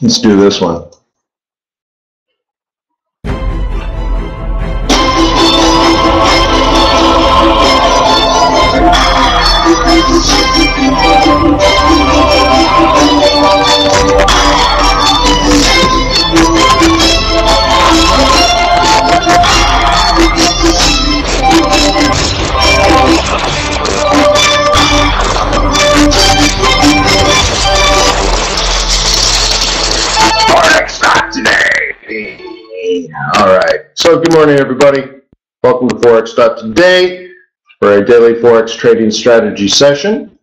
Let's do this one. Forex.Today. All right. So good morning, everybody. Welcome to Forex.Today for a daily Forex trading strategy session.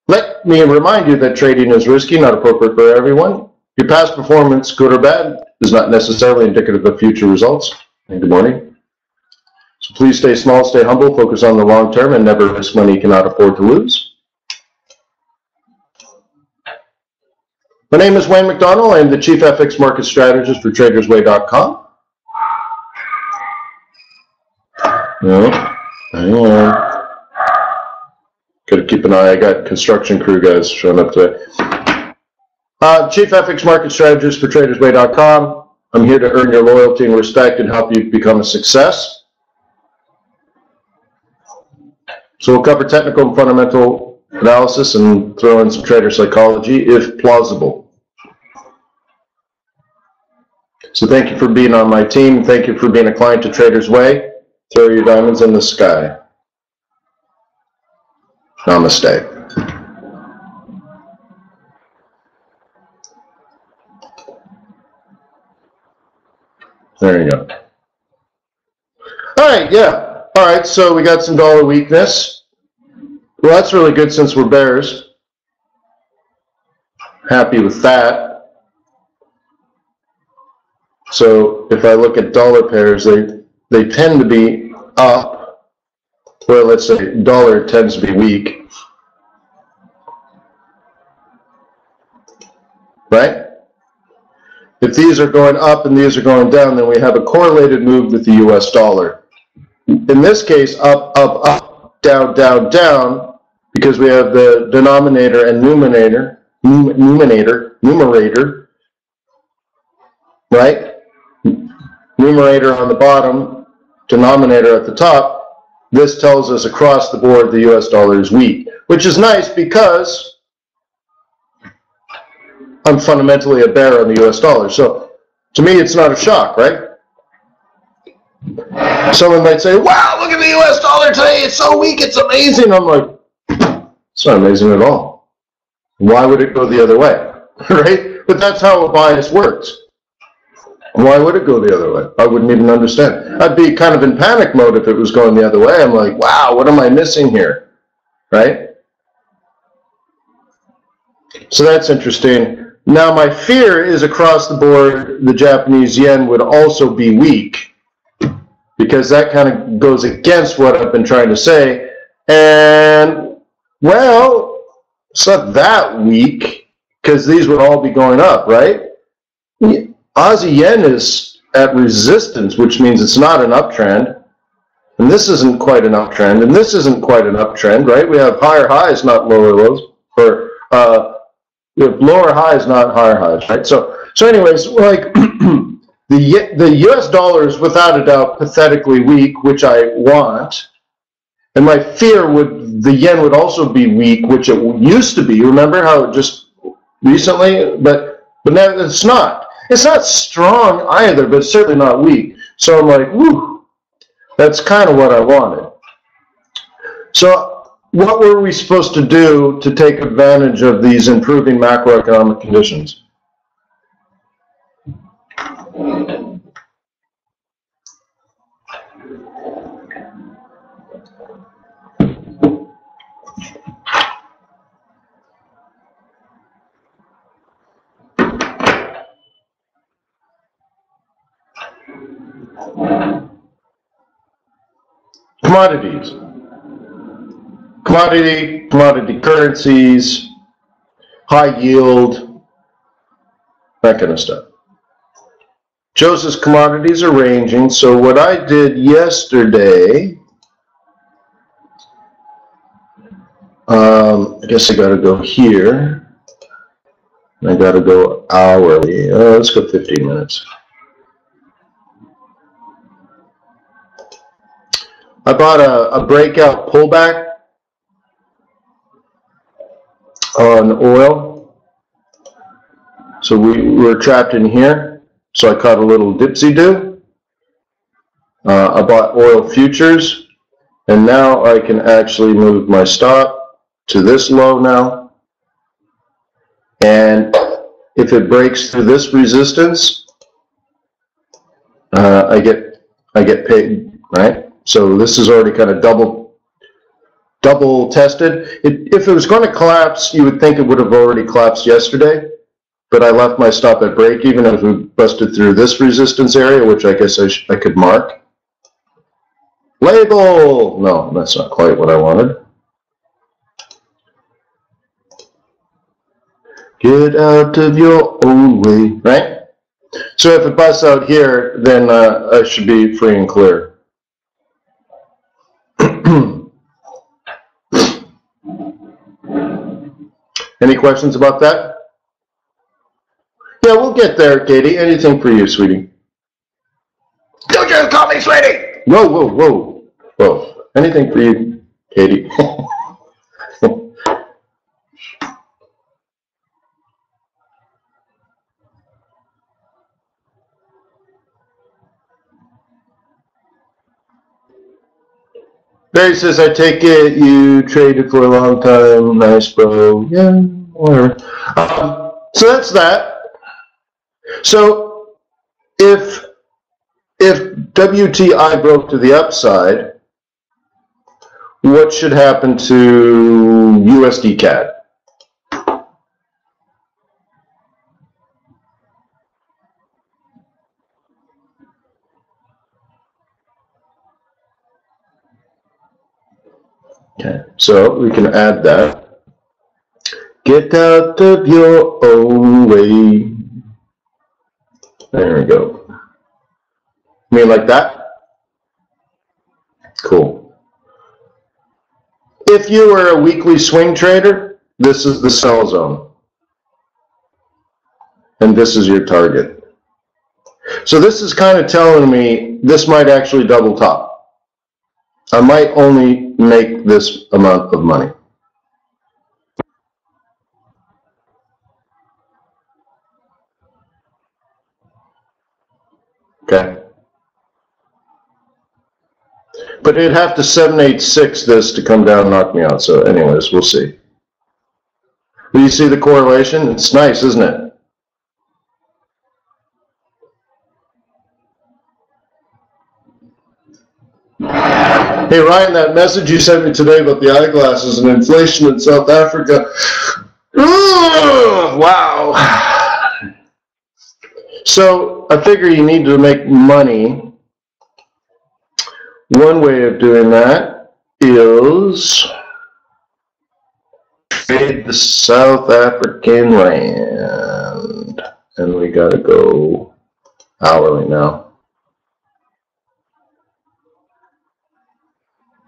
Let me remind you that trading is risky, not appropriate for everyone. Your past performance, good or bad, is not necessarily indicative of future results. And good morning. So please stay small, stay humble, focus on the long term, and never risk money you cannot afford to lose. My name is Wayne McDonell. I am the Chief FX Market Strategist for TradersWay.com. Hang on. Gotta keep an eye. I got construction crew guys showing up today. Chief FX Market Strategist for TradersWay.com. I'm here to earn your loyalty and respect and help you become a success. So we'll cover technical and fundamental analysis and throw in some trader psychology if plausible. So thank you for being on my team. Thank you for being a client to TradersWay. Throw your diamonds in the sky. Namaste. There you go. All right, yeah. All right, so we got some dollar weakness. Well, that's really good since we're bears. Happy with that. So if I look at dollar pairs, they tend to be up. Well, let's say dollar tends to be weak. Right? If these are going up and these are going down, then we have a correlated move with the US dollar. In this case, up, up, up, down, down, down, because we have the denominator and numerator, right? Numerator on the bottom, denominator at the top. This tells us across the board the US dollar is weak, which is nice because I'm fundamentally a bear on the US dollar. So to me, it's not a shock, right? Someone might say, wow, look at the US dollar today. It's so weak. It's amazing. I'm like, it's not amazing at all. Why would it go the other way, right? But that's how a bias works. Why would it go the other way? I wouldn't even understand. I'd be kind of in panic mode if it was going the other way. I'm like, wow, what am I missing here, right? So that's interesting. Now my fear is across the board, the Japanese yen would also be weak because that kind of goes against what I've been trying to say. And well, it's not that weak because these would all be going up, right? Aussie yen is at resistance, which means it's not an uptrend. And this isn't quite an uptrend, and this isn't quite an uptrend, right? We have higher highs, not lower lows, or we have lower highs, not higher highs, right? So anyways, like the US dollar is without a doubt pathetically weak, which I want. And my fear would the yen would also be weak, which it used to be. Remember how it just recently, but now it's not. It's not strong either, but it's certainly not weak. So I'm like, whew, that's kind of what I wanted. So what were we supposed to do to take advantage of these improving macroeconomic conditions? Commodities. Commodity currencies, high yield, that kind of stuff. Joseph's commodities are ranging. So what I did yesterday, I guess I got to go here. I got to go hourly. Let's go 15 minutes. I bought a breakout pullback on oil. So we were trapped in here. So I caught a little dipsy-do. I bought oil futures. And now I can actually move my stop to this low now. And if it breaks through this resistance, I get paid, right? So this is already kind of double tested. If it was going to collapse, you would think it would have already collapsed yesterday. But I left my stop at break even as we busted through this resistance area, which I guess I could mark. Label! No, that's not quite what I wanted. Get out of your own way, right? So if it busts out here, then I should be free and clear. Any questions about that? Yeah, we'll get there, Katie. Anything for you, sweetie? Don't just call me sweetie! Whoa, whoa, whoa. Whoa. Anything for you, Katie? Barry says, I take it you traded for a long time. Nice, bro. Yeah, whatever. So that's that. So if WTI broke to the upside, what should happen to USD CAD? Okay, so we can add that. Get out of your own way. There we go. You mean like that? Cool. If you were a weekly swing trader, this is the sell zone. And this is your target. So this is kind of telling me this might actually double top. I might only make this amount of money. Okay. But it'd have to 786 this to come down and knock me out. So anyways, we'll see. Do you see the correlation? It's nice, isn't it? Hey Ryan, that message you sent me today about the eyeglasses and inflation in South Africa. Ooh, wow. So I figure you need to make money. One way of doing that is trade the South African rand. And we got to go hourly now.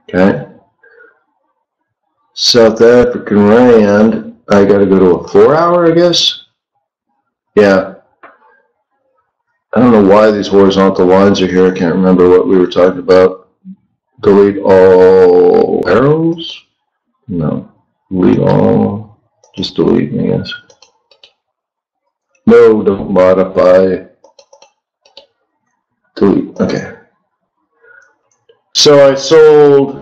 Okay. South African rand, I got to go to a 4-hour, I guess. Yeah. I don't know why these horizontal lines are here. I can't remember what we were talking about. Delete all arrows? No. Delete all. Just delete, I guess. No, don't modify. Delete. Okay. So I sold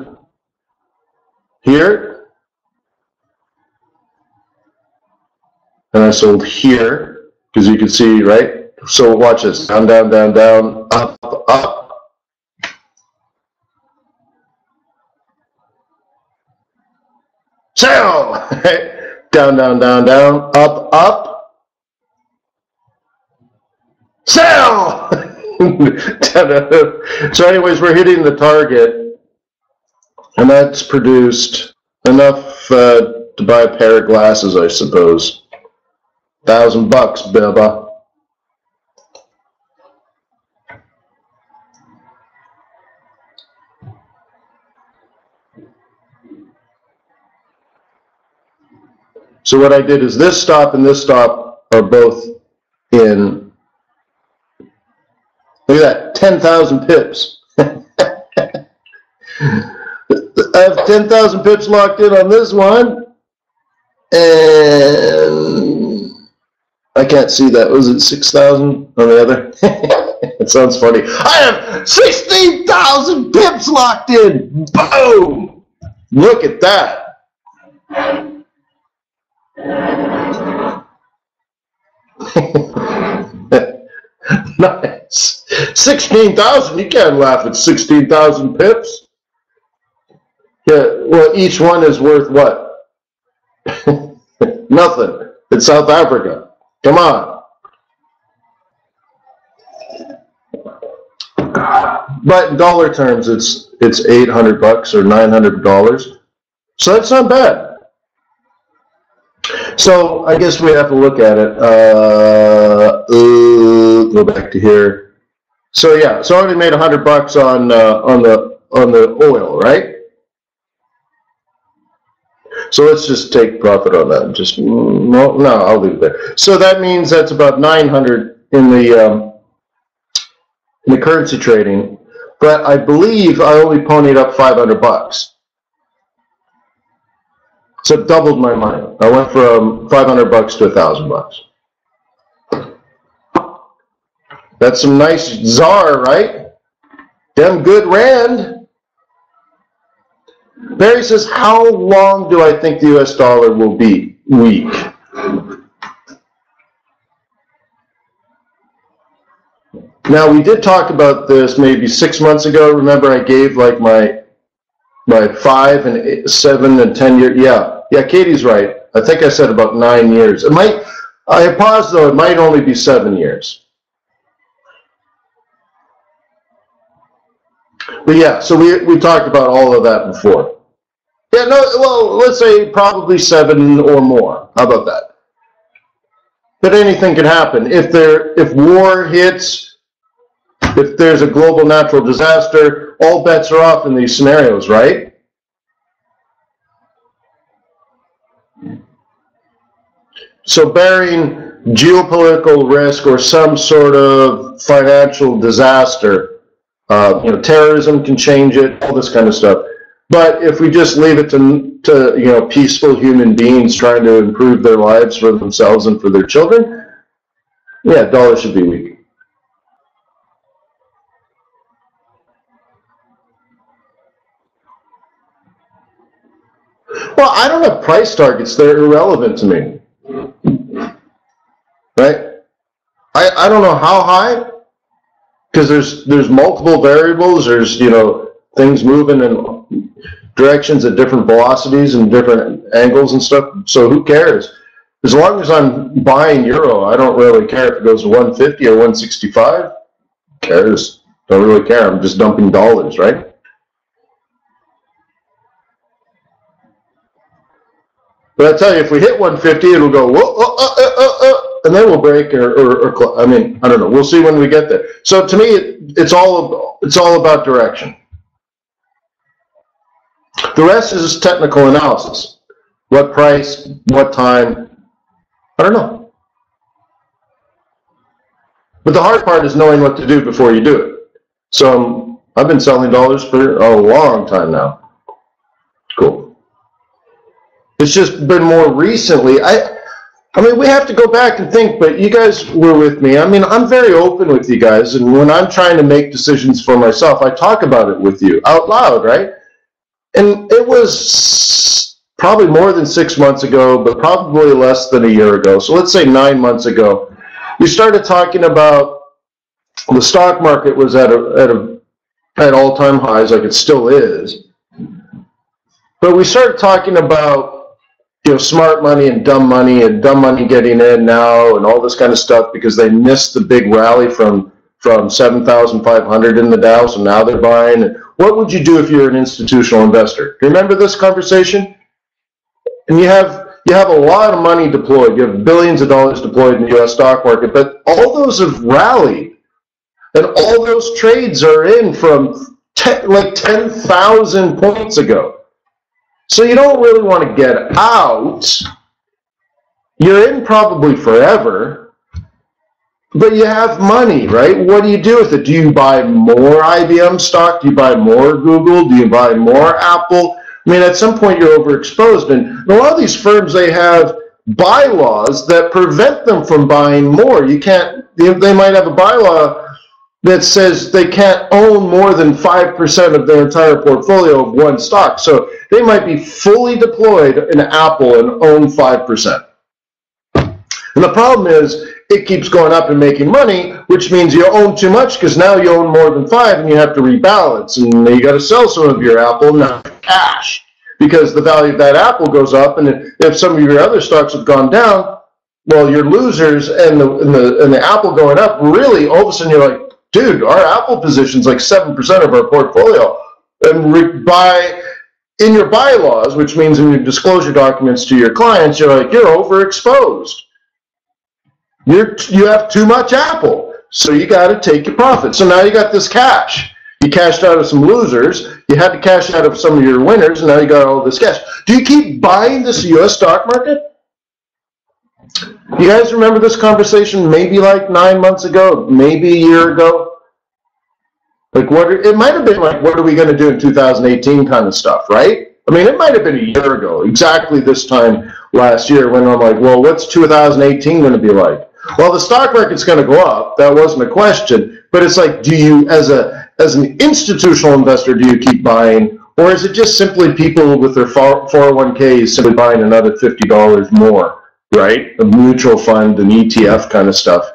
here. And I sold here. Because you can see, right? So watch this. Down, down, down, down, up, up. Sell! Down, down, down, down, up, up. Sell! So anyways, we're hitting the target. And that's produced enough to buy a pair of glasses, I suppose. $1,000, Bubba. So what I did is this stop and this stop are both in, look at that, 10,000 pips. I have 10,000 pips locked in on this one, and I can't see that. Was it 6,000 on the other? It sounds funny. I have 16,000 pips locked in. Boom! Look at that. Nice. 16,000. You can't laugh at 16,000 pips. Yeah, well, each one is worth what? Nothing. It's South Africa. Come on. But in dollar terms, it's $800 or $900. So that's not bad. So I guess we have to look at it. Go back to here. So yeah, so I already made $100 on the oil, right? So let's just take profit on that. Just no, I'll leave it there. So that means that's about 900 in the currency trading. But I believe I only ponied up $500. So it doubled my money. I went from $500 to $1,000. That's some nice ZAR, right? Damn good rand. Barry says, how long do I think the US dollar will be weak? Now, we did talk about this maybe 6 months ago. Remember, I gave like my 5 and 7 and 10 year. Yeah, Katie's right. I think I said about 9 years. It might. I paused though. It might only be 7 years. But yeah, so we talked about all of that before. Yeah, no, well, let's say probably 7 or more. How about that? But anything can happen. If war hits, if there's a global natural disaster, all bets are off in these scenarios, right? So bearing geopolitical risk or some sort of financial disaster, terrorism can change it, all this kind of stuff. But if we just leave it to peaceful human beings trying to improve their lives for themselves and for their children, yeah, dollar should be weak. Well, I don't have price targets. They're irrelevant to me. Right? I don't know how high, because there's multiple variables. There's things moving in directions at different velocities and different angles and stuff. So who cares? As long as I'm buying euro, I don't really care if it goes to 150 or 165. Who cares? Don't really care. I'm just dumping dollars, right? But I tell you, if we hit 150, it'll go and then we'll break or I mean, I don't know. We'll see when we get there. So to me, it's all about direction. The rest is technical analysis. What price, what time, I don't know. But the hard part is knowing what to do before you do it. So I've been selling dollars for a long time now. Cool. It's just been more recently. I mean, we have to go back and think, but you guys were with me. I mean, I'm very open with you guys, and when I'm trying to make decisions for myself, I talk about it with you out loud, right? And it was probably more than 6 months ago, but probably less than a year ago. So let's say 9 months ago, we started talking about the stock market was at all-time highs, like it still is. But we started talking about smart money and dumb money getting in now and all this kind of stuff because they missed the big rally from 7,500 in the Dow, so now they're buying. What would you do if you're an institutional investor? Remember this conversation? And you have a lot of money deployed. You have billions of dollars deployed in the U.S. stock market, but all those have rallied, and all those trades are in from like 10,000 points ago. So you don't really want to get out. you're in probably forever, but you have money, right? What do you do with it? Do you buy more IBM stock? Do you buy more Google? Do you buy more Apple? I mean, at some point you're overexposed, and a lot of these firms, they have bylaws that prevent them from buying more. You can't, they might have a bylaw that says they can't own more than 5% of their entire portfolio of one stock. So they might be fully deployed in Apple and own 5%. And the problem is it keeps going up and making money, which means you own too much because now you own more than 5 and you have to rebalance. And you got to sell some of your Apple now cash because the value of that Apple goes up. And if some of your other stocks have gone down, well, you're losers, and the Apple going up, really, all of a sudden you're like, dude, our Apple position's like 7% of our portfolio. And in your bylaws, which means in your disclosure documents to your clients, you're like, you're overexposed. You have too much Apple, so you got to take your profit. So now you got this cash. You cashed out of some losers. You had to cash out of some of your winners, and now you got all this cash. Do you keep buying this U.S. stock market? You guys remember this conversation maybe like 9 months ago, maybe a year ago? Like it might have been like, what are we going to do in 2018 kind of stuff, right? I mean, it might have been a year ago, exactly this time last year, when I'm like, well, what's 2018 going to be like? Well, the stock market's going to go up. That wasn't a question. But it's like, do you, as an institutional investor, do you keep buying? Or is it just simply people with their 401ks simply buying another $50 more, right? A mutual fund, an ETF kind of stuff.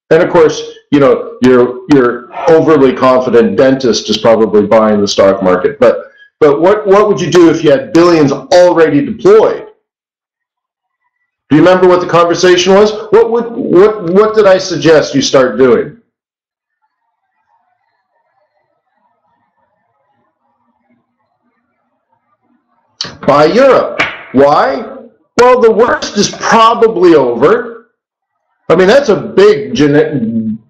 And of course, you know, your overly confident dentist is probably buying the stock market. But what would you do if you had billions already deployed? Do you remember what the conversation was? What did I suggest you start doing? Buy Europe. Why? Well, the worst is probably over. I mean, that's a big,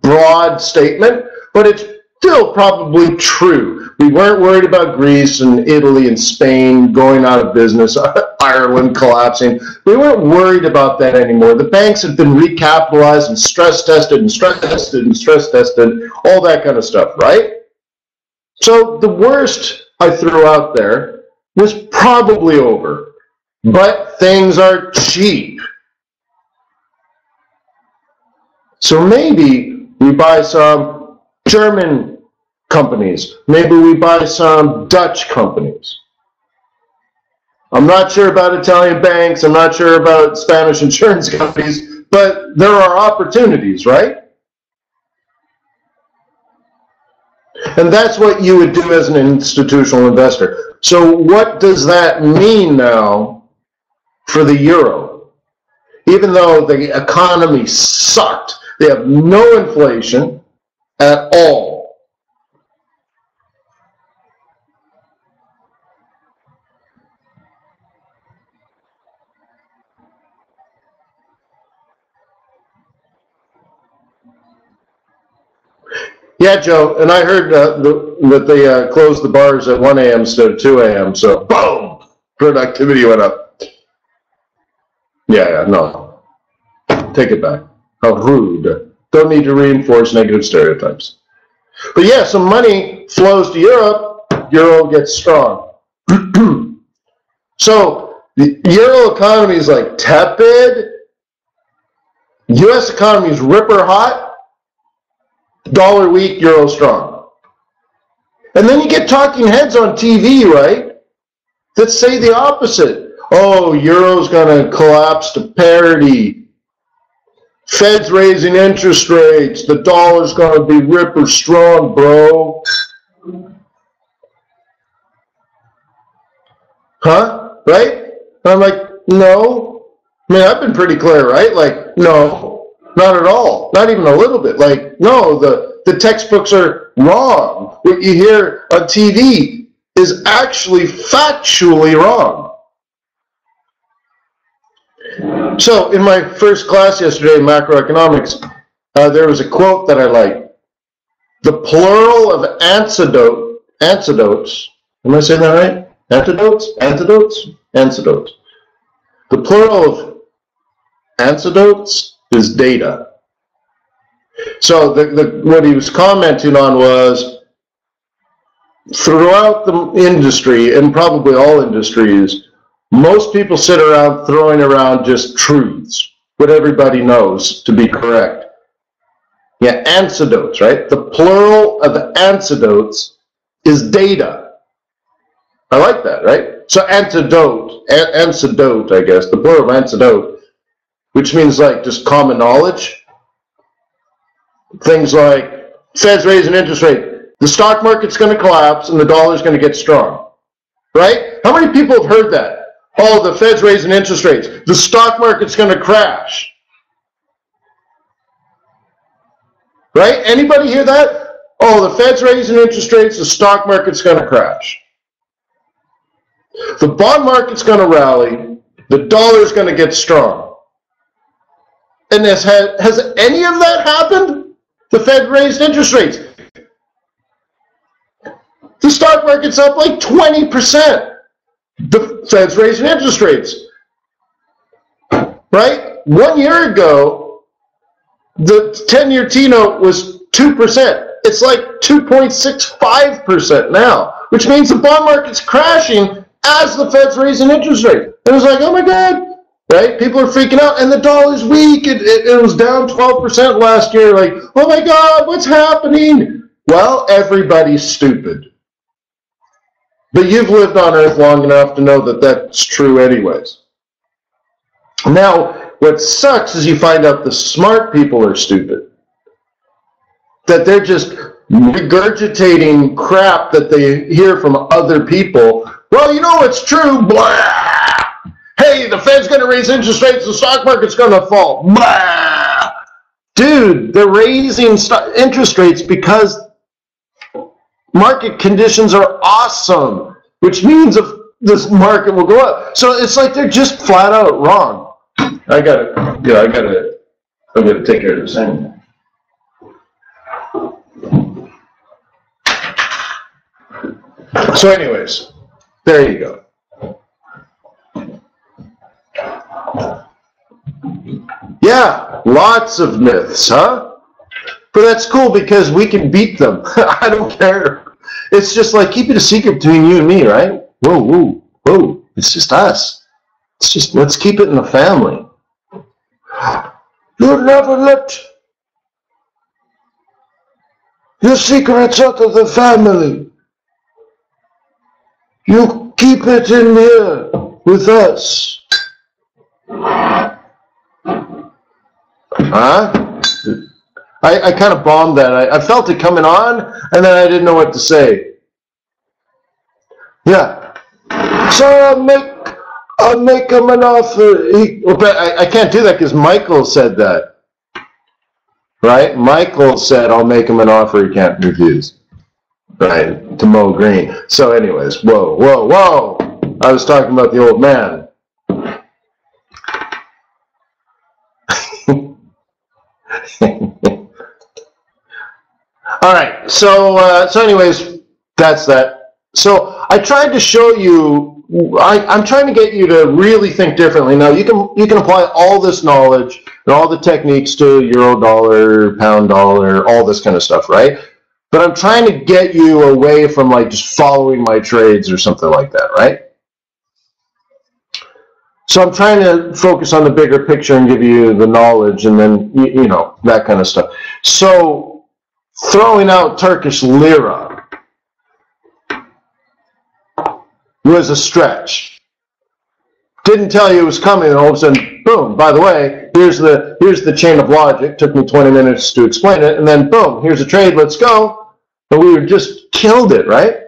broad statement, but it's still probably true. We weren't worried about Greece and Italy and Spain going out of business, Ireland collapsing. We weren't worried about that anymore. The banks have been recapitalized and stress tested and stress tested and stress tested, all that kind of stuff, right? So the worst I threw out there was probably over, but things are cheap. So maybe we buy some German companies. Maybe we buy some Dutch companies. I'm not sure about Italian banks. I'm not sure about Spanish insurance companies, but there are opportunities, right? And that's what you would do as an institutional investor. So what does that mean now for the euro? Even though the economy sucked, they have no inflation at all. Yeah, Joe, and I heard that they closed the bars at 1 a.m. instead of 2 a.m., so boom, productivity went up. Yeah, no, take it back. How rude. Don't need to reinforce negative stereotypes. But yeah, some money flows to Europe, euro gets strong. So the euro economy is like tepid, U.S. economy is ripper hot, dollar weak, euro strong. And then you get talking heads on TV, right, that say the opposite. Oh, euro's going to collapse to parity. Fed's raising interest rates. The dollar's going to be ripper strong, bro. Huh? Right? And I'm like, no. I mean, I've been pretty clear, right? Like, no, not at all. Not even a little bit. Like, no, the textbooks are wrong. What you hear on TV is actually factually wrong. So in my first class yesterday in macroeconomics, there was a quote that I liked. The plural of antidotes, am I saying that right? Antidotes? The plural of anecdotes is data. So what he was commenting on was, throughout the industry, and probably all industries, most people sit around throwing around just truths, what everybody knows to be correct. Yeah, anecdotes, right? The plural of anecdotes is data. I like that, right? So anecdote, I guess, the plural of anecdote, which means like just common knowledge. Things like Fed's raising interest rate, the stock market's going to collapse and the dollar's going to get strong, right? How many people have heard that? Oh, the Fed's raising interest rates, the stock market's going to crash, right? Anybody hear that? Oh, the Fed's raising interest rates, the stock market's going to crash. The bond market's going to rally, the dollar's going to get strong. And has any of that happened? The Fed raised interest rates. The stock market's up like 20%. The Fed's raising interest rates. Right? 1 year ago, the 10-year T-note was 2%. It's like 2.65% now, which means the bond market's crashing as the Fed's raising interest rates. And it's like, oh my God. Right? People are freaking out, and the dollar's weak. It was down 12% last year. Like, oh my God, what's happening? Well, everybody's stupid. But you've lived on Earth long enough to know that that's true anyways. Now, what sucks is you find out the smart people are stupid. That they're just regurgitating crap that they hear from other people. Well, you know it's true, blah. Hey, the Fed's going to raise interest rates, the stock market's going to fall. Blah! Dude, they're raising interest rates because market conditions are awesome, which means this market will go up. So it's like they're just flat out wrong. I'm gonna take care of this anyway. So anyways, there you go. Yeah, lots of myths, huh? But that's cool because we can beat them. I don't care. It's just like, keep it a secret between you and me, right? Whoa, whoa, whoa. It's just us. It's just, let's keep it in the family. You'll never let your secrets out of the family. You keep it in here with us. Huh? I kind of bombed that. I felt it coming on, and then I didn't know what to say. Yeah. So I'll make him an offer. But I can't do that because Michael said that. Right? Michael said, I'll make him an offer he can't refuse. Right? To Mo Green. So anyways, whoa, whoa, whoa. I was talking about the old man. All right, so anyways, that's that. So I tried to show you, I'm trying to get you to really think differently. Now you can apply all this knowledge and all the techniques to euro dollar, pound dollar, all this kind of stuff, right? But I'm trying to get you away from like just following my trades or something like that, right? So I'm trying to focus on the bigger picture and give you the knowledge and then, you know, that kind of stuff. So throwing out Turkish lira was a stretch. Didn't tell you it was coming, and all of a sudden, boom, by the way, here's the chain of logic. Took me 20 minutes to explain it, and then boom, here's a trade, let's go. And we just killed it, right?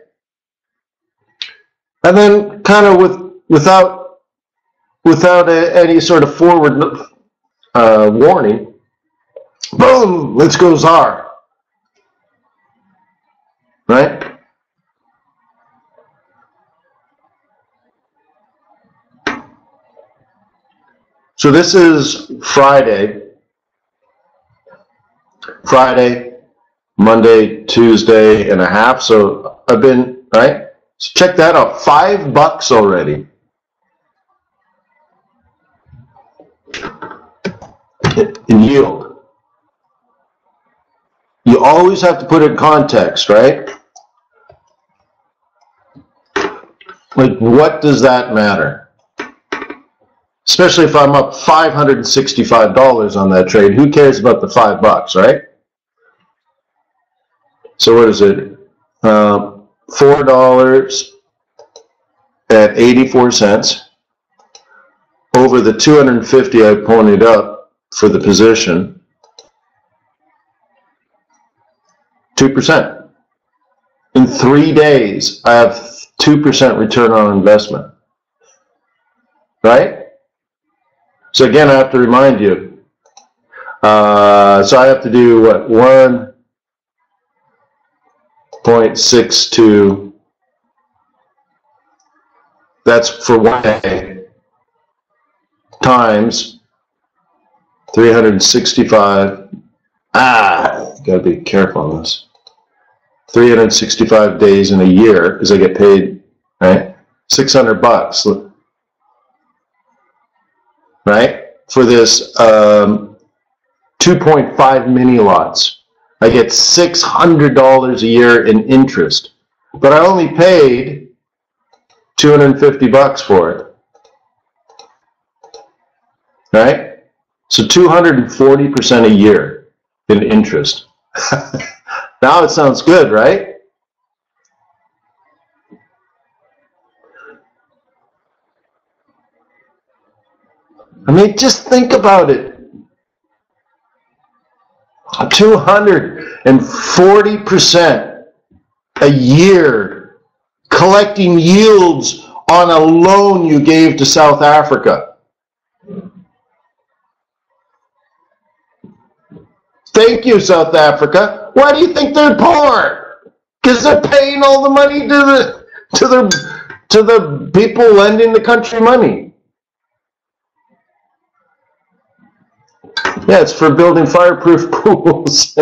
And then kind of without any sort of forward warning, boom, let's go czar, right? So this is Friday, Monday, Tuesday and a half. So I've been, right? So check that out, $5 already. in yield. You always have to put it in context, right? Like, what does that matter? Especially if I'm up $565 on that trade. Who cares about the $5, right? So what is it? $4.84 over the 250 I ponied up for the position. 2%. In 3 days, I have 2% return on investment. Right? So again, I have to remind you. So I have to do what? 1.62. That's for 1 day. Times 365. Gotta be careful on this. 365 days in a year, because I get paid, right? $600, right? For this 2.5 mini lots. I get $600 a year in interest, but I only paid $250 for it, right? So 240% a year in interest. Now it sounds good, right? I mean, just think about it. 240% a year collecting yields on a loan you gave to South Africa. Thank you, South Africa. Why do you think they're poor? Because they're paying all the money to the people lending the country money. Yeah, it's for building fireproof pools.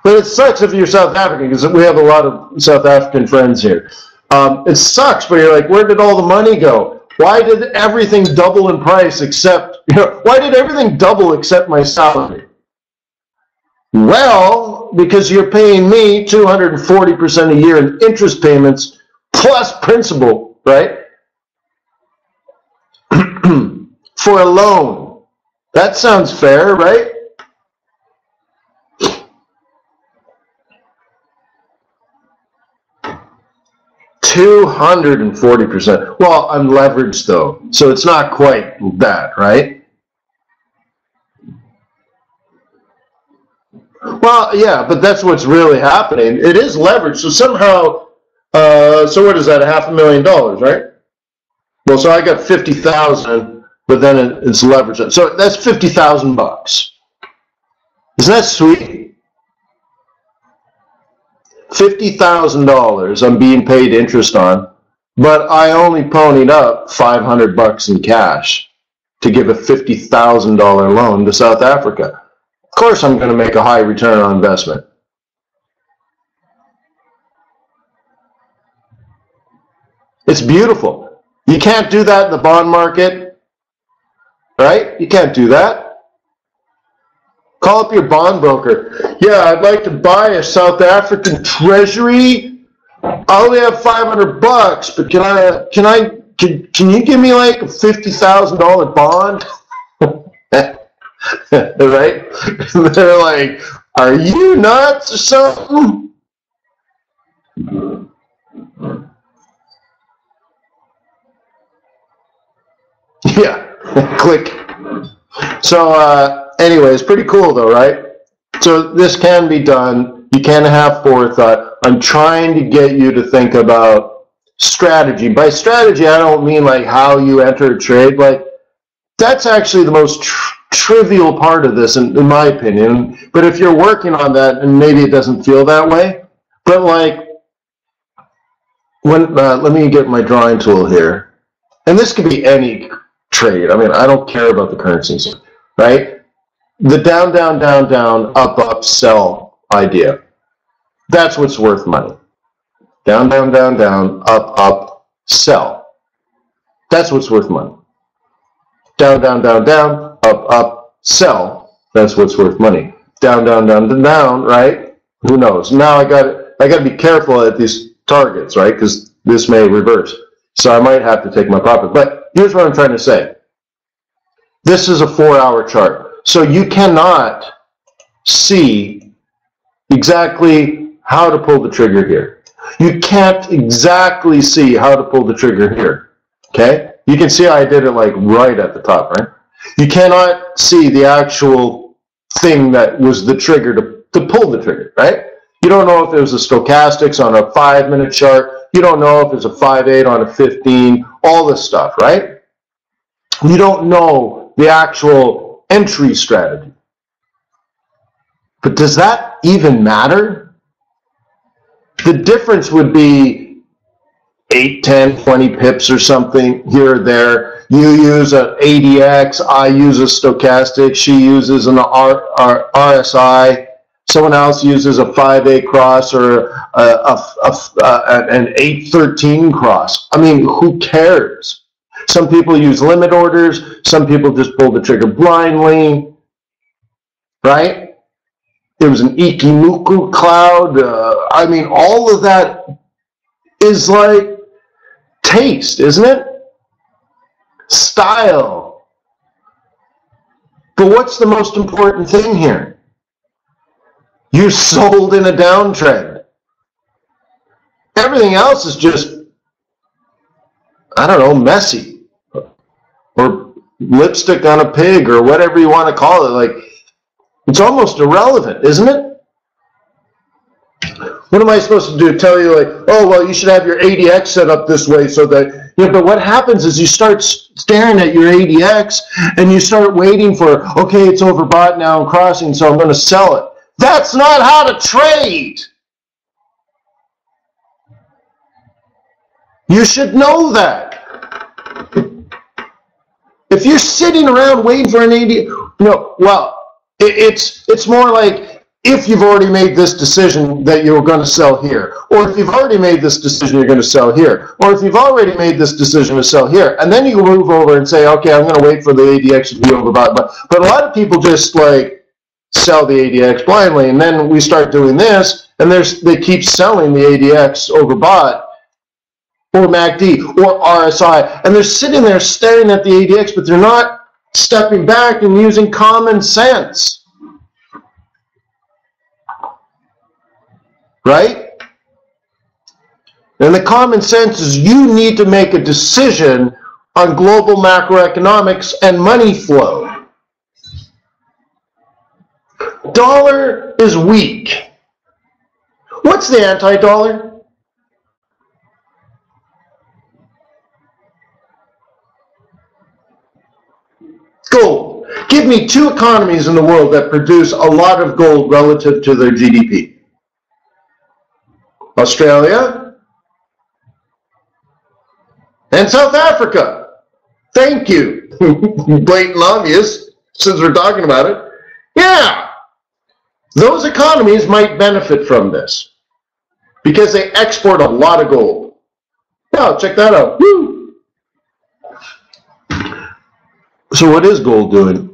But it sucks if you're South African, because we have a lot of South African friends here. It sucks, but you're like, where did all the money go? Why did everything double in price except, why did everything double except my salary? Well, because you're paying me 240% a year in interest payments plus principal, right? For a loan. That sounds fair, right? $240%. Well, I'm leveraged though, so it's not quite that, right? Well, yeah, but that's what's really happening. It is leveraged, so somehow, so what is that, $500,000, right? Well, so I got 50,000, but then it's leveraged. So that's $50,000. Isn't that sweet? $50,000 I'm being paid interest on, but I only ponied up $500 in cash to give a $50,000 loan to South Africa. Of course I'm going to make a high return on investment. It's beautiful. You can't do that in the bond market, right? You can't do that. Call up your bond broker. Yeah, I'd like to buy a South African treasury. I only have $500, but can you give me like a $50,000 bond? Right? They're like, are you nuts or something? Yeah, click. So anyway, it's pretty cool though, right? So this can be done. You can have forethought. I'm trying to get you to think about strategy. By strategy, I don't mean like how you enter a trade. Like, that's actually the most trivial part of this, in my opinion. But if you're working on that, and maybe it doesn't feel that way, but like, when let me get my drawing tool here, and this could be any trade. I mean, I don't care about the currencies, right? The down, down, down, down, up, up, sell idea. That's what's worth money. Down, down, down, down, up, up, sell. That's what's worth money. Down, down, down, down, up, up, sell. That's what's worth money. Down, down, down, down, down, right? Who knows? Now I got to be careful at these targets, right? Because this may reverse. So I might have to take my profit. But here's what I'm trying to say. This is a 4-hour chart. So you cannot see exactly how to pull the trigger here. You can't exactly see how to pull the trigger here. Okay? You can see I did it like right at the top, right? You cannot see the actual thing that was the trigger to pull the trigger, right? You don't know if there's a stochastics on a 5-minute chart. You don't know if there's a 5-8 on a 15, all this stuff, right? You don't know the actual entry strategy. But does that even matter? The difference would be 8, 10, 20 pips or something here or there. You use an ADX, I use a stochastic, she uses an RSI, someone else uses a 5-8 cross or an 8-13 cross. I mean, who cares? Some people use limit orders, some people just pull the trigger blindly, right? There was an Ikimuku cloud. I mean, all of that is like taste, isn't it? Style. But what's the most important thing here? You're sold in a downtrend. Everything else is just, I don't know, messy. Or lipstick on a pig or whatever you want to call it. Like, it's almost irrelevant, isn't it? What am I supposed to do? Tell you like, oh, well, you should have your ADX set up this way so that, you know, but what happens is you start staring at your ADX and you start waiting for, okay, it's overbought now, I'm crossing, so I'm going to sell it. That's not how to trade. You should know that. If you're sitting around waiting for an ADX, no, well, it's more like, if you've already made this decision that you're going to sell here, or if you've already made this decision you're going to sell here, or if you've already made this decision to sell here, and then you move over and say, okay, I'm going to wait for the ADX to be overbought. But a lot of people just like sell the ADX blindly, and then we start doing this, and they keep selling the ADX overbought, or MACD, or RSI, and they're sitting there staring at the ADX, but they're not stepping back and using common sense. Right? And the common sense is you need to make a decision on global macroeconomics and money flow. Dollar is weak. What's the anti-dollar? Gold. Give me 2 economies in the world that produce a lot of gold relative to their GDP. Australia and South Africa. Thank you. Blatant obvious, since we're talking about it. Yeah, those economies might benefit from this because they export a lot of gold. Yeah, check that out. Woo. So what is gold doing?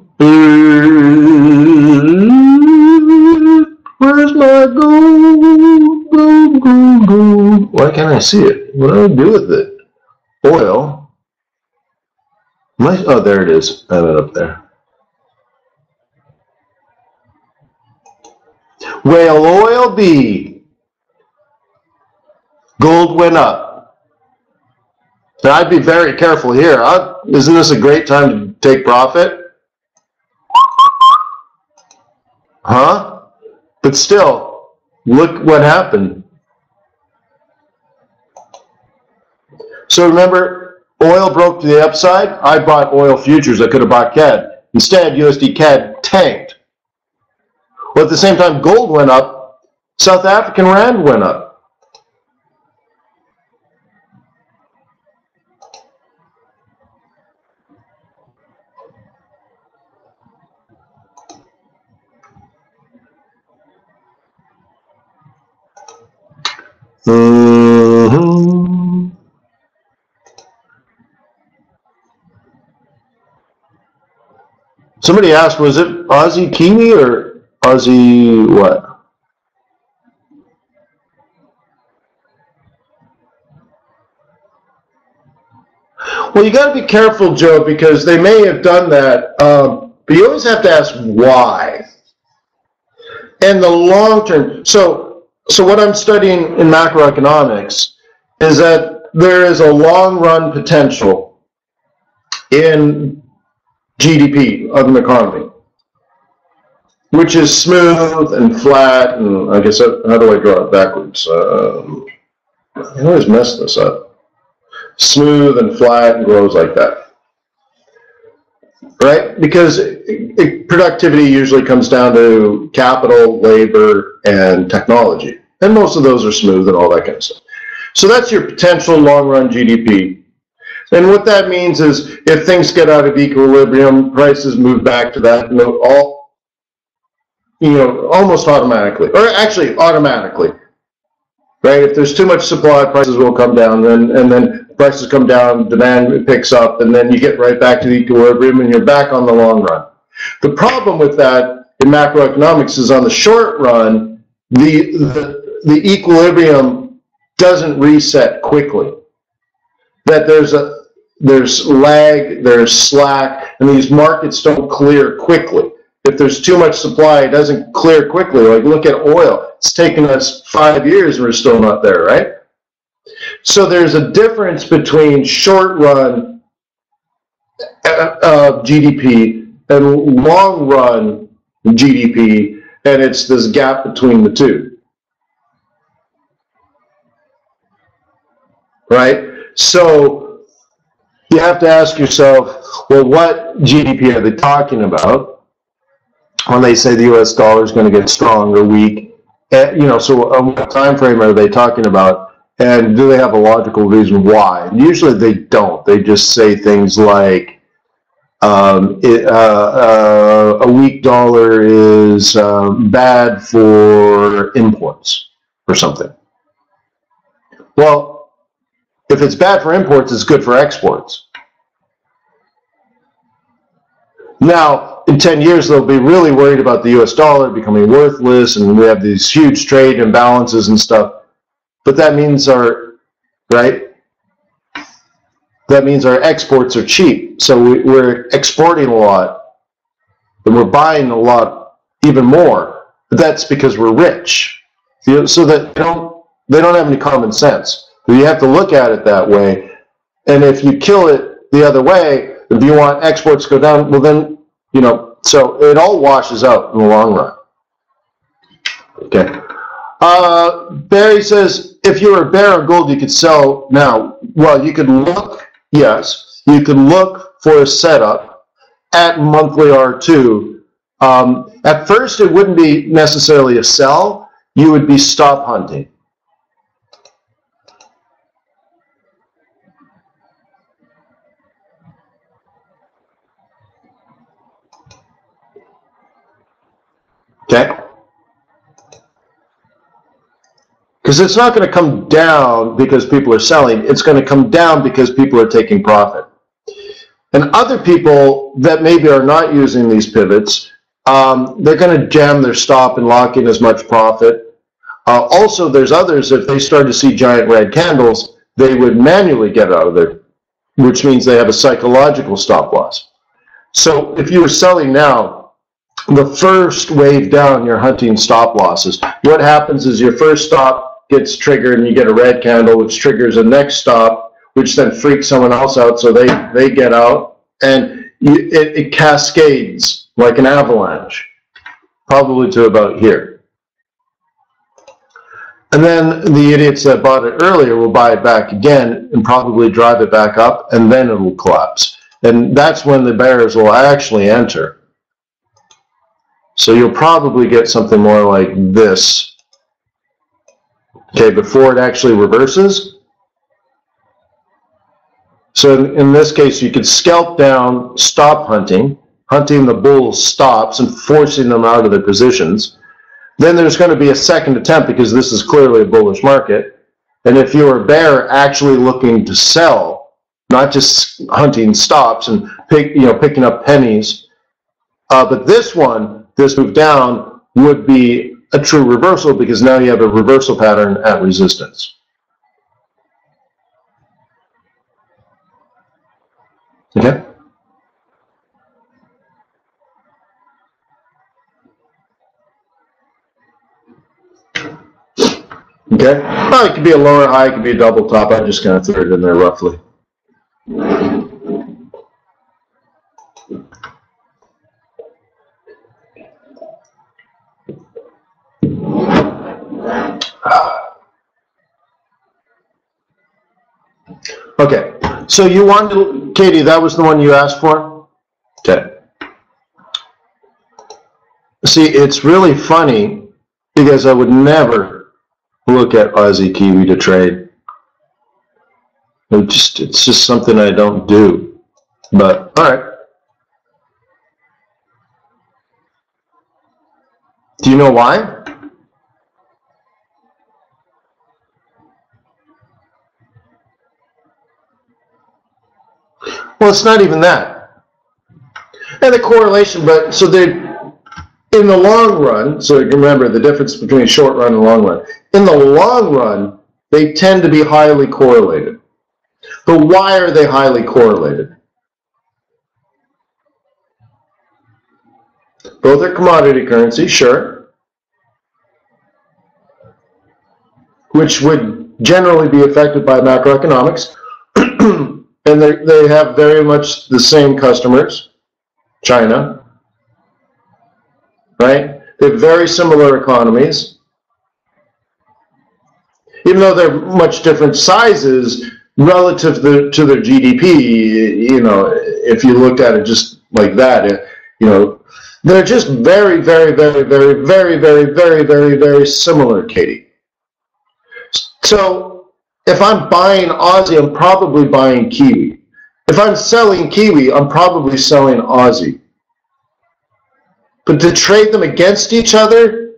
Where's my gold? Gold, gold, gold. Why can't I see it? What do I do with it? Oil. Oh, there it is. I have it up there. Whale oil B. Gold went up. Now, I'd be very careful here. Isn't this a great time to take profit? Huh? But still, look what happened. So remember, oil broke to the upside. I bought oil futures. I could have bought CAD. Instead, USD CAD tanked. Well, at the same time, gold went up. South African rand went up. Somebody asked, was it Aussie Kiwi or Aussie what? Well, you got to be careful, Joe, because they may have done that, but you always have to ask why. And the long term. So what I'm studying in macroeconomics is that there is a long run potential in GDP of an economy, which is smooth and flat. And I guess, how do I draw it backwards? I always mess this up. Smooth and flat and grows like that, right? Because productivity usually comes down to capital, labor, and technology. And most of those are smooth and all that kind of stuff. So that's your potential long-run GDP. And what that means is if things get out of equilibrium, prices move back to that, almost automatically, or actually automatically, right? If there's too much supply, prices will come down, and then prices come down, demand picks up, and then you get right back to the equilibrium and you're back on the long run. The problem with that in macroeconomics is on the short run, the equilibrium doesn't reset quickly. That there's lag, there's slack, and these markets don't clear quickly. If there's too much supply, it doesn't clear quickly. Like look at oil. It's taken us 5 years and we're still not there, right? So there's a difference between short run GDP and long run GDP, and it's this gap between the two, right? So you have to ask yourself, well, what GDP are they talking about when they say the US dollar is going to get strong or weak? So what time frame are they talking about? And do they have a logical reason why? Usually they don't. They just say things like, a weak dollar is bad for imports or something. Well, if it's bad for imports, it's good for exports. Now, in 10 years, they'll be really worried about the US dollar becoming worthless, and we have these huge trade imbalances and stuff. But that means our exports are cheap. So we're exporting a lot, and we're buying a lot even more. But that's because we're rich. So that they don't have any common sense. You have to look at it that way. And if you kill it the other way, if you want exports to go down, well then, so it all washes out in the long run. Okay. Barry says, if you were a bear on gold, you could sell now. Well, you could look, yes, you could look for a setup at monthly R2. At first, it wouldn't be necessarily a sell. You would be stop hunting. Okay? Because it's not going to come down because people are selling. It's going to come down because people are taking profit. And other people that maybe are not using these pivots, they're going to jam their stop and lock in as much profit. Also, there's others, if they start to see giant red candles, they would manually get out of there, which means they have a psychological stop loss. So if you were selling now, the first wave down, you're hunting stop losses. What happens is your first stop gets triggered and you get a red candle, which triggers a next stop, which then freaks someone else out, so they get out, and it cascades like an avalanche, probably to about here. And then the idiots that bought it earlier will buy it back again and probably drive it back up, and then it will collapse. And that's when the bears will actually enter. So you'll probably get something more like this. Okay, before it actually reverses. So in this case, you could scalp down, stop hunting the bulls stops and forcing them out of their positions. Then there's going to be a second attempt because this is clearly a bullish market. And if you're a bear actually looking to sell, not just hunting stops and picking up pennies, But this one, this move down, would be a true reversal because now you have a reversal pattern at resistance. Okay? Okay? Well, it could be a lower high, it could be a double top. I just kind of threw it in there roughly. Okay, so you wanted, Katie, that was the one you asked for? Okay. See, it's really funny because I would never look at Aussie Kiwi to trade. It's just something I don't do. But, all right. Do you know why? Well, it's not even that. And the correlation, but so they, in the long run, so you can remember the difference between short run and long run. In the long run, they tend to be highly correlated. But why are they highly correlated? Both are commodity currencies, sure, which would generally be affected by macroeconomics. And they have very much the same customers, China, right? They have very similar economies. Even though they're much different sizes relative to their GDP, you know, if you looked at it just like that, you know, they're just very, very, very, very, very, very, very, very, very similar, Katie. So if I'm buying Aussie, I'm probably buying Kiwi. If I'm selling Kiwi, I'm probably selling Aussie. But to trade them against each other,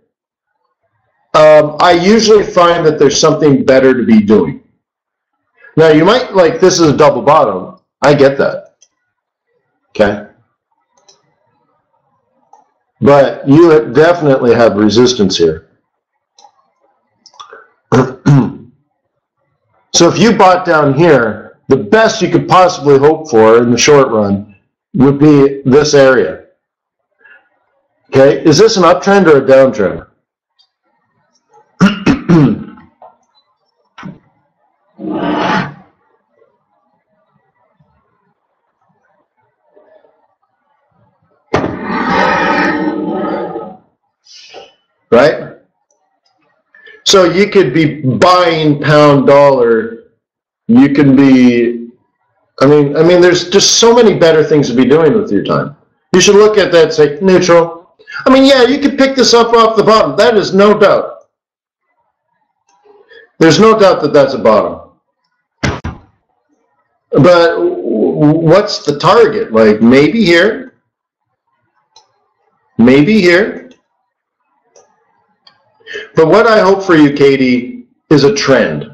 I usually find that there's something better to be doing. Now, you might like, this is a double bottom. I get that. Okay? But you definitely have resistance here. So if you bought down here, the best you could possibly hope for in the short run would be this area. Okay, is this an uptrend or a downtrend? Right? So you could be buying pound dollar. You can be, I mean, there's just so many better things to be doing with your time. You should look at that and say, neutral. I mean, yeah, you could pick this up off the bottom. That is no doubt. There's no doubt that that's a bottom. But what's the target? Like maybe here, maybe here. But what I hope for you, Katie, is a trend.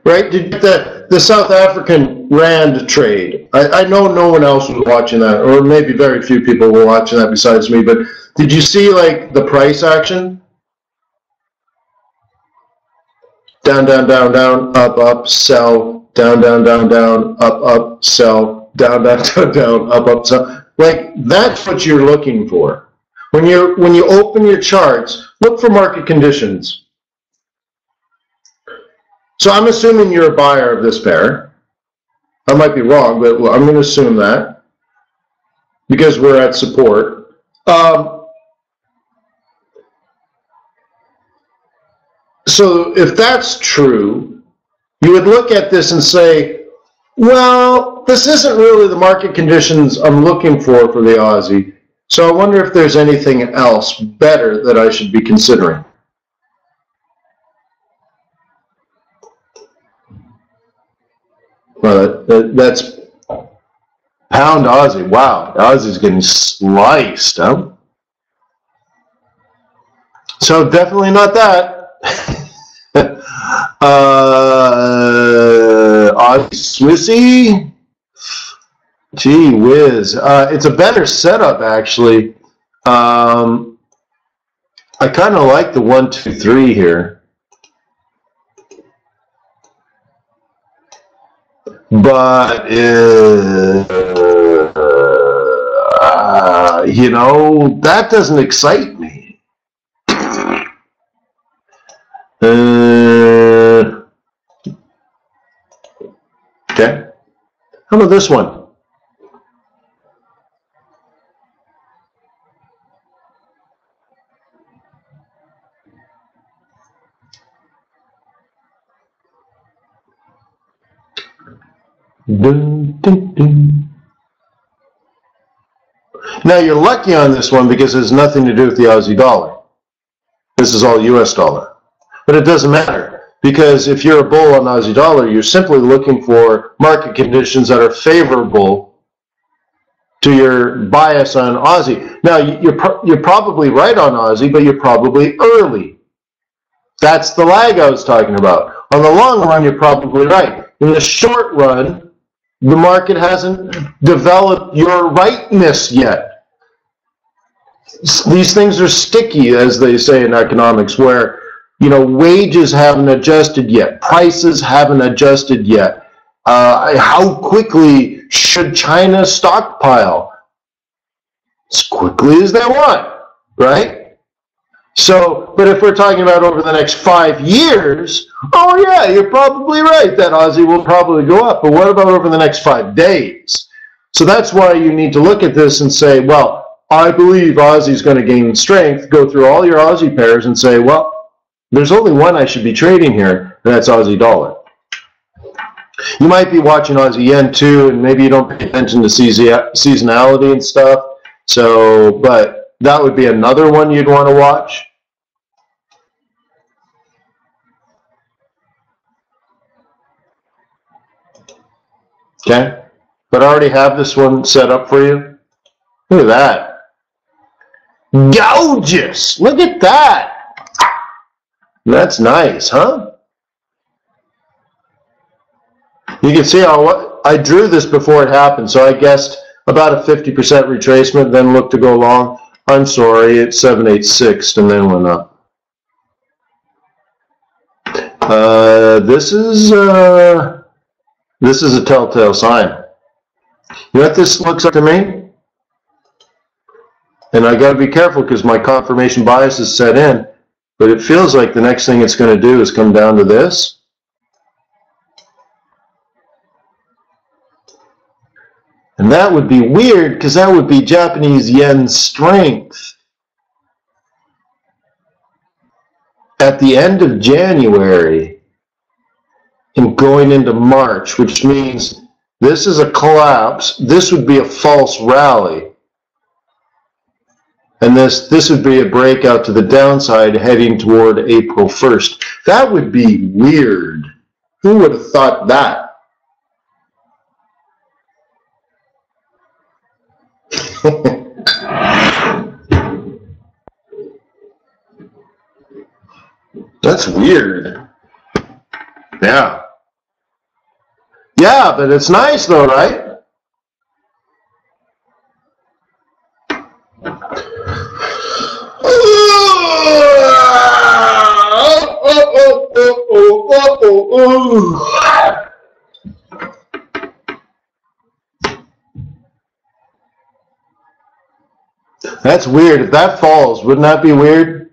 Right? Did the South African Rand trade? I know no one else was watching that, or maybe very few people were watching that besides me, but did you see like the price action? Down, down, down, down, up, up, sell, down, down, down, down, up, up, sell, down, down, down, down, up, up, sell. Like that's what you're looking for. When you open your charts, look for market conditions. So I'm assuming you're a buyer of this pair. I might be wrong, but I'm going to assume that because we're at support. So if that's true, you would look at this and say, well, this isn't really the market conditions I'm looking for the Aussie. So I wonder if there's anything else better that I should be considering. Well, that's pound Aussie. Wow, Aussie's getting sliced, huh? So definitely not that. Swissy. Gee whiz. It's a better setup, actually. I kind of like the 1, 2, 3 here. But, you know, that doesn't excite me. Okay. How about this one? Dun, dun, dun. Now you're lucky on this one because it has nothing to do with the Aussie dollar. This is all US dollar. But it doesn't matter because if you're a bull on Aussie dollar, you're simply looking for market conditions that are favorable to your bias on Aussie. Now you're probably right on Aussie, but you're probably early. That's the lag I was talking about. On the long run, you're probably right. In the short run, the market hasn't developed your rightness yet. These things are sticky, as they say in economics, where, you know, wages haven't adjusted yet, prices haven't adjusted yet. How quickly should China stockpile? As quickly as they want, right? So, but if we're talking about over the next 5 years, oh yeah, you're probably right that Aussie will probably go up. But what about over the next 5 days? So that's why you need to look at this and say, well, I believe Aussie's going to gain strength. Go through all your Aussie pairs and say, well, there's only one I should be trading here, and that's Aussie dollar. You might be watching Aussie yen too, and maybe you don't pay attention to seasonality and stuff. So, but that would be another one you'd want to watch. Okay, but I already have this one set up for you. Look at that. Gorgeous! Look at that. That's nice, huh? You can see how I drew this before it happened, so I guessed about a 50% retracement, then looked to go long. I'm sorry, it's 786 and then went up. This is a telltale sign. You know what this looks like to me? And I got to be careful because my confirmation bias is set in, but it feels like the next thing it's going to do is come down to this. And that would be weird because that would be Japanese yen strength at the end of January and going into March, which means this is a collapse. This would be a false rally. And this would be a breakout to the downside heading toward April 1st. That would be weird. Who would have thought that? That's weird. Yeah. Yeah, but it's nice though, right? That's weird. If that falls, wouldn't that be weird?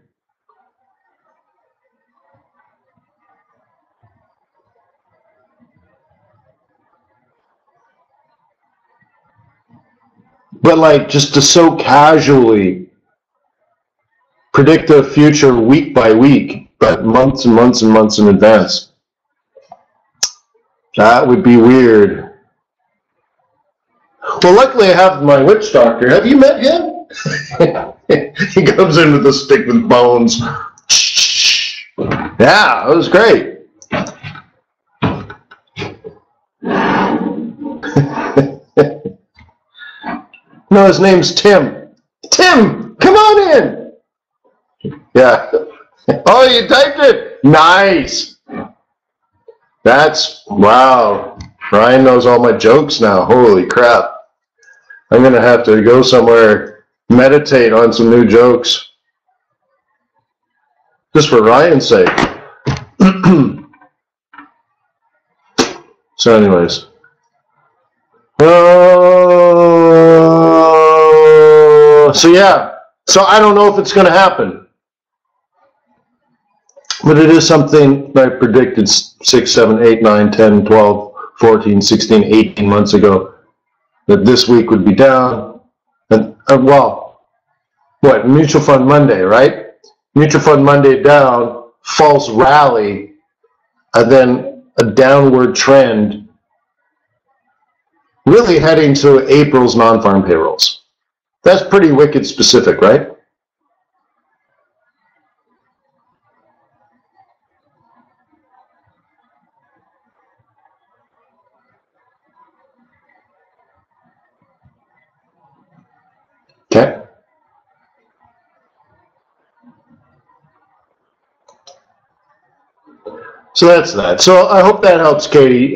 But like just to so casually predict the future week by week, but months and months and months in advance. That would be weird. Well, luckily I have my witch doctor. Have you met him? He comes in with a stick with bones. Yeah, it was great. No, his name's Tim. Tim, come on in. Yeah. Oh, you typed it. Nice. That's, wow. Ryan knows all my jokes now. Holy crap. I'm going to have to go somewhere, meditate on some new jokes. Just for Ryan's sake. So anyways. So yeah. So I don't know if it's going to happen. But it is something that I predicted 6, 7, 8, 9, 10, 12, 14, 16, 18 months ago. That this week would be down. And, well, what? Mutual Fund Monday, right? Mutual Fund Monday down, false rally, and then a downward trend, really heading to April's non-farm payrolls. That's pretty wicked specific, right? Okay. So that's that. So I hope that helps, Katie.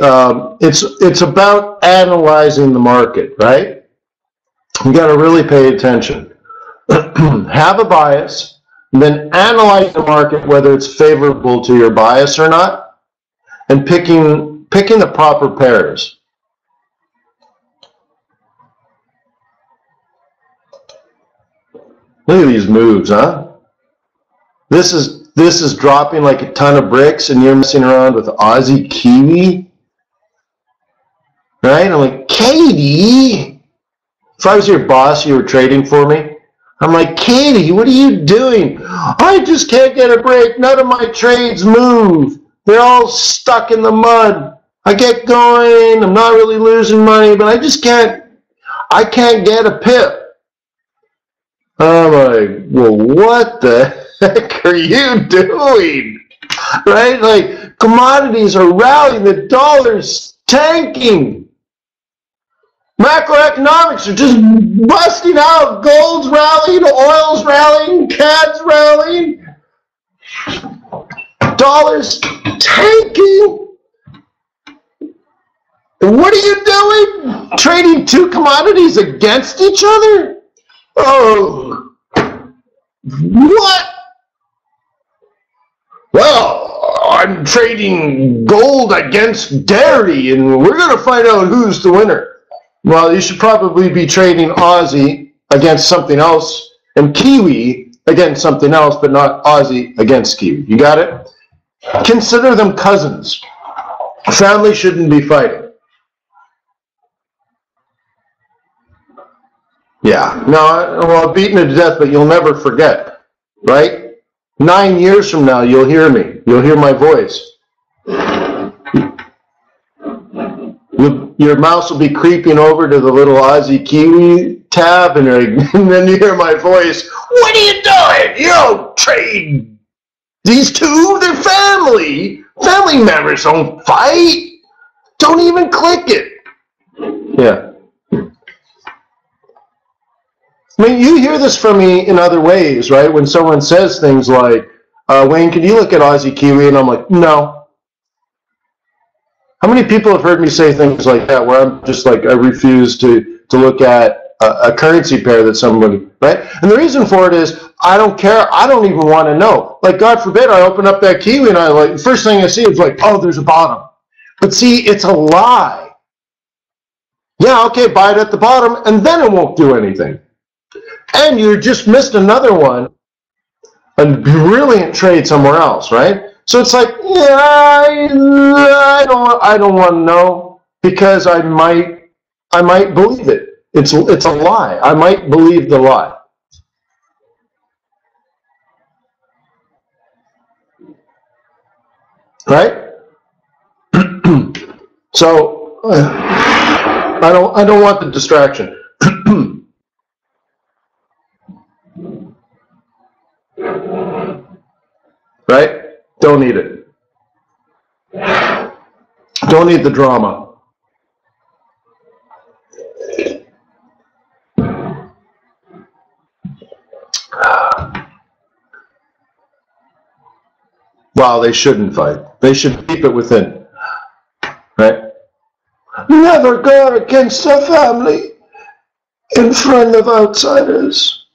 It's about analyzing the market, right? You got to really pay attention. Have a bias, and then analyze the market, whether it's favorable to your bias or not, and picking the proper pairs. Look at these moves, huh? This is dropping like a ton of bricks, and you're messing around with Aussie Kiwi, right? I'm like, Katie, if I was your boss, you were trading for me. I'm like, Katie, what are you doing? I just can't get a break. None of my trades move. They're all stuck in the mud. I get going. I'm not really losing money, but I just can't. I can't get a pip. I'm like, well, what the heck are you doing? Right? Like, commodities are rallying. The dollar's tanking. Macroeconomics are just busting out. Gold's rallying, oil's rallying, CAD's rallying. Dollar's tanking. And what are you doing? Trading two commodities against each other? Oh, what? Well, I'm trading gold against dairy, and we're going to find out who's the winner. Well, you should probably be trading Aussie against something else and Kiwi against something else, but not Aussie against Kiwi. You got it? Consider them cousins. Family shouldn't be fighting. Yeah. No, well, beaten to death, but you'll never forget, right? 9 years from now, you'll hear me. You'll hear my voice. Your mouse will be creeping over to the little Aussie Kiwi tab, and then you hear my voice. What are you doing? You don't trade these two. They're family. Family members don't fight. Don't even click it. Yeah. I mean, you hear this from me in other ways, right? When someone says things like, Wayne, can you look at Aussie Kiwi? And I'm like, no. How many people have heard me say things like that, where I'm just like, I refuse to look at a currency pair that somebody, right? And the reason for it is, I don't care. I don't even want to know. Like, God forbid, I open up that Kiwi and I like, first thing I see is like, oh, there's a bottom. But see, it's a lie. Yeah, okay, buy it at the bottom, and then it won't do anything. And you just missed another one, a brilliant trade somewhere else, right? So it's like, yeah, I don't want to know, because I might believe it. It's a lie. I might believe the lie. Right? So I don't want the distraction. Right? Don't need it. Don't need the drama. Well, they shouldn't fight. They should keep it within. Right? never go against our family in front of outsiders.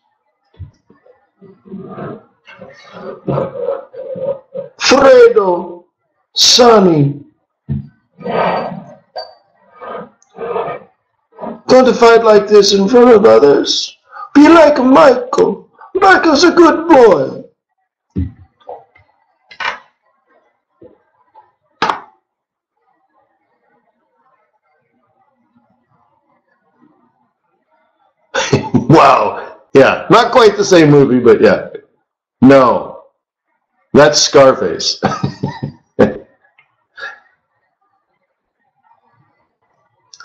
Fredo, Sonny, don't fight like this in front of others. Be like Michael. Michael's a good boy. Wow. Yeah, not quite the same movie, but yeah. No, that's Scarface.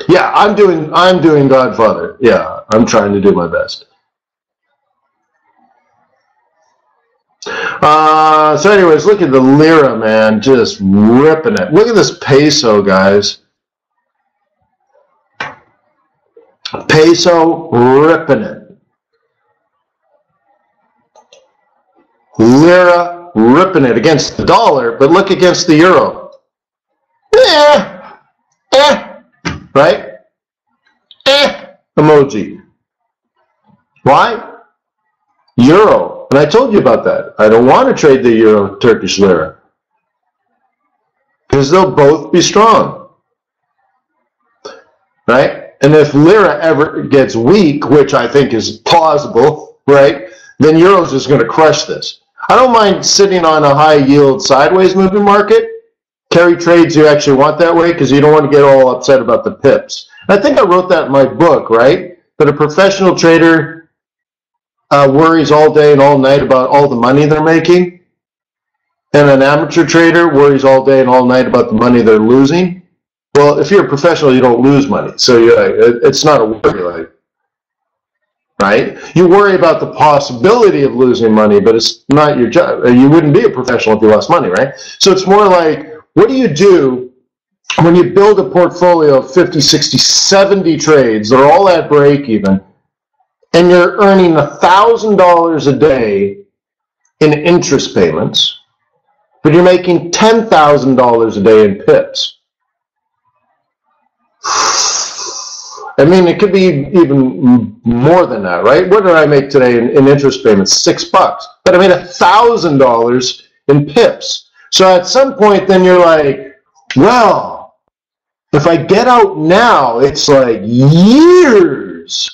Yeah, I'm doing Godfather. Yeah, I'm trying to do my best. So anyways, look at the lira, man, just ripping it. Look at this peso, guys. Peso ripping it. Lira ripping it against the dollar, but look against the euro. Right? Emoji. Why? Euro. And I told you about that. I don't want to trade the euro Turkish lira, because they'll both be strong. Right? And if lira ever gets weak, which I think is plausible, right, then euro's just going to crush this. I don't mind sitting on a high yield sideways moving market. Carry trades you actually want that way, because you don't want to get all upset about the pips. And I think I wrote that in my book, right? That a professional trader worries all day and all night about all the money they're making, and an amateur trader worries all day and all night about the money they're losing. Well, if you're a professional, you don't lose money, so it's not a worry, like, right? You worry about the possibility of losing money, but it's not your job. You wouldn't be a professional if you lost money, right? So it's more like, what do you do when you build a portfolio of 50, 60, 70 trades? They're all at break even, and you're earning $1,000 a day in interest payments, but you're making $10,000 a day in pips. I mean, it could be even more than that, right? What did I make today in interest payments? $6. But I made $1,000 in pips. So at some point, then you're like, well, if I get out now, it's like years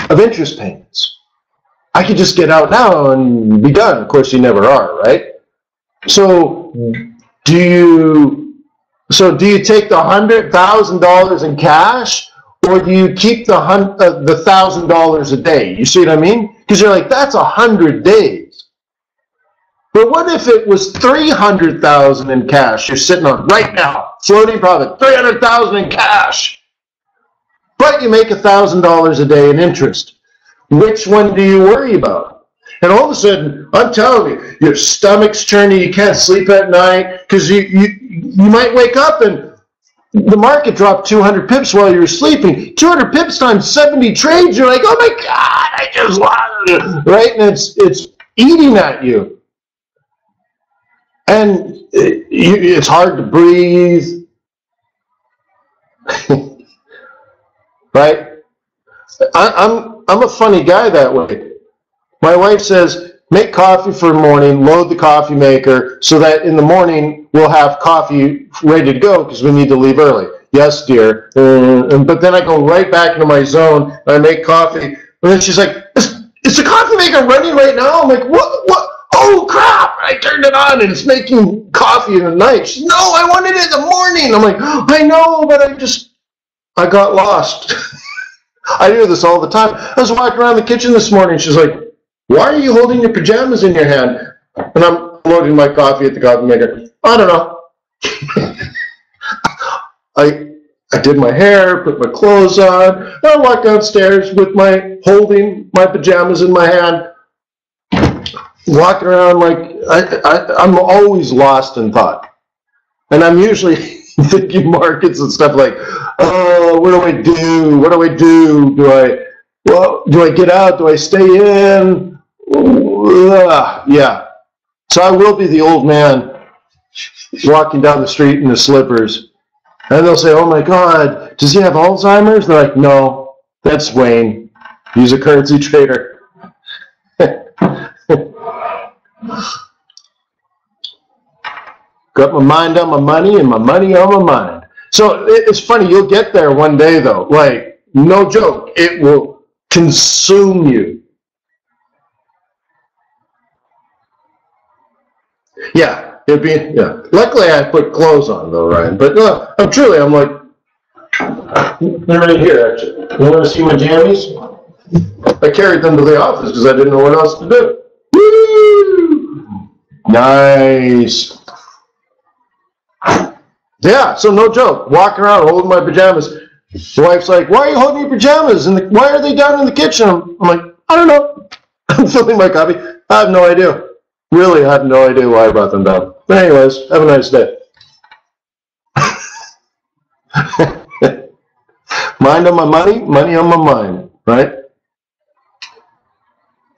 of interest payments. I could just get out now and be done. Of course, you never are, right? So do you take the $100,000 in cash, or do you keep the $1,000 a day? You see what I mean? Because you're like, that's 100 days. But what if it was 300,000 in cash you're sitting on right now, floating profit, 300,000 in cash, but you make $1,000 a day in interest? Which one do you worry about? And all of a sudden, I'm telling you, your stomach's churning, you can't sleep at night, because you might wake up and the market dropped 200 pips while you were sleeping. 200 pips times 70 trades, you're like, oh my God, I just lost it, right? And it's eating at you. And it's hard to breathe, right? I'm a funny guy that way. My wife says, make coffee for the morning, load the coffee maker, so that in the morning we'll have coffee ready to go because we need to leave early. Yes, dear. But then I go right back into my zone, and I make coffee. And then she's like, is the coffee maker running right now? I'm like, what? Oh, crap. I turned it on, and it's making coffee in the night. She's, no, I wanted it in the morning. I'm like, I know, but I got lost. I do this all the time. I was walking around the kitchen this morning. She's like, why are you holding your pajamas in your hand? And I'm loading my coffee at the coffee maker. I don't know. I did my hair, put my clothes on. I walked downstairs with holding my pajamas in my hand, walking around like I'm always lost in thought. And I'm usually thinking markets and stuff like, oh, what do I do? What do I do? Do I get out? Do I stay in? Yeah. So I will be the old man walking down the street in the slippers, And they'll say, oh my God, does he have Alzheimer's? They're like, no, that's Wayne. He's a currency trader. Got my mind on my money and my money on my mind. So it's funny, you'll get there one day though. Like, no joke, it will consume you. Yeah, Luckily I put clothes on though, Ryan. But no, I'm like, they're right here actually. You want to see my jammies? I carried them to the office because I didn't know what else to do. Woo! Nice. Yeah, so no joke. Walking around holding my pajamas. The wife's like, why are you holding your pajamas? And why are they down in the kitchen? I'm like, I don't know. I'm filling my coffee. I have no idea. Really, I have no idea why I brought them down. But anyways, have a nice day. Mind on my money, money on my mind, right?